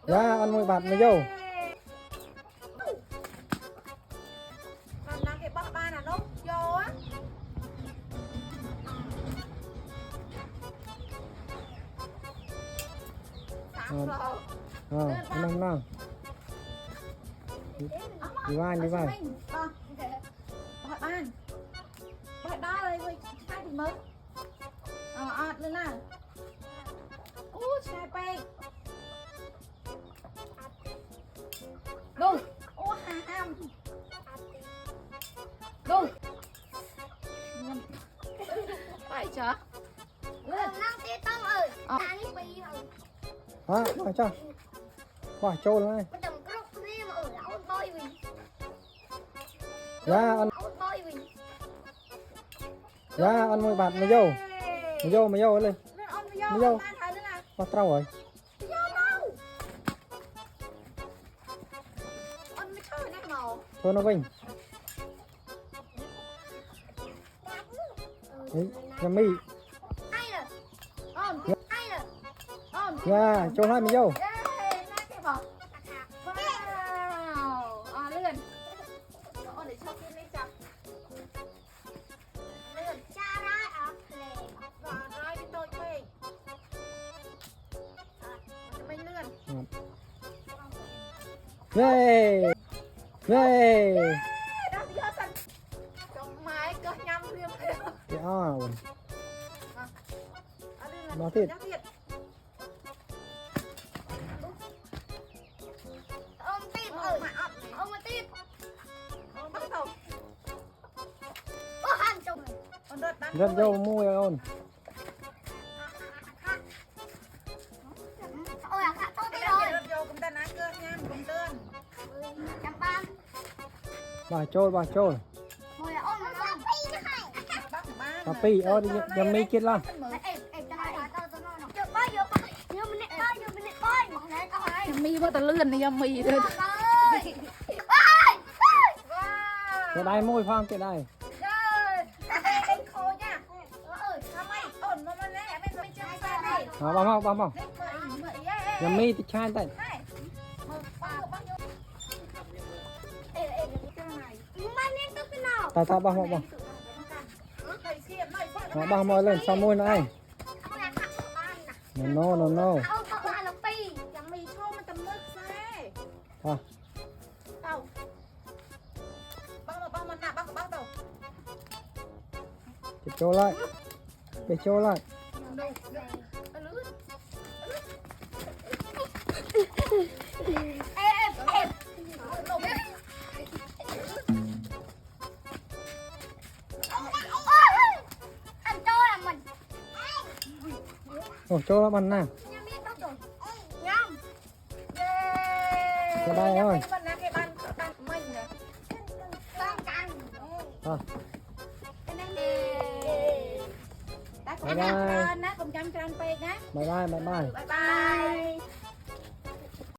Ra ăn môi bạt mới vô. Còn làm cái bắp ba là nó vô á. Năm năm. Đi vai đi vai. Bắp ban. Bắp đó đây với hai thì mới. Lên nào. Sai pe. Đúng. Ham. Đúng. Phải chứ. Năng tiết tâm ơi. Đã đi bì rồi. Bỏ cho. Bỏ trôn lên. Mà đừng có lúc đi mà ở đảo bơi vì. Ra ăn. Bơi vì. Ra ăn môi bạt mới vô. Mới vô lên. Mới vô. Bắt trâu rồi. Thôi nó vinh. Đấy, nhầm mi. Ai rồi? Ai rồi? Ra, trôn hai mới vô. Lên. Để cho kim lên chặt. Lượn cha ra ở lề. Rồi đi tôi mình. Mình lượn. Yeah. Yeah. Đó đi sân. Trong máy cơ nhâm riêng. Cái nó thịt. Ôm tiếp ơi. Ôm một tiếp. Bắt đầu. Ăn chung. Rất vô môi rồi ôn. Ôi à, tốt đi Rồi. rồi. Rất vô cũng ta ná cơ nhâm cũng tên. Chăm ban. Bà trôn. Mồi ôm nó không. Bà pi đi nhầm mi kết lắm. Mi bao tờ lươn này mi thôi. Cái đây môi phong cái đây. Băm. Nhầm mi thì chai tay. Tao băm. Nó băm môi lên sau môi này. No. Cái trô lại. Ồ, trô nó bắn nào. Cái đây thôi. Bye bye. Cùng chăm chăm pe nhé. Bye bye. Bye bye.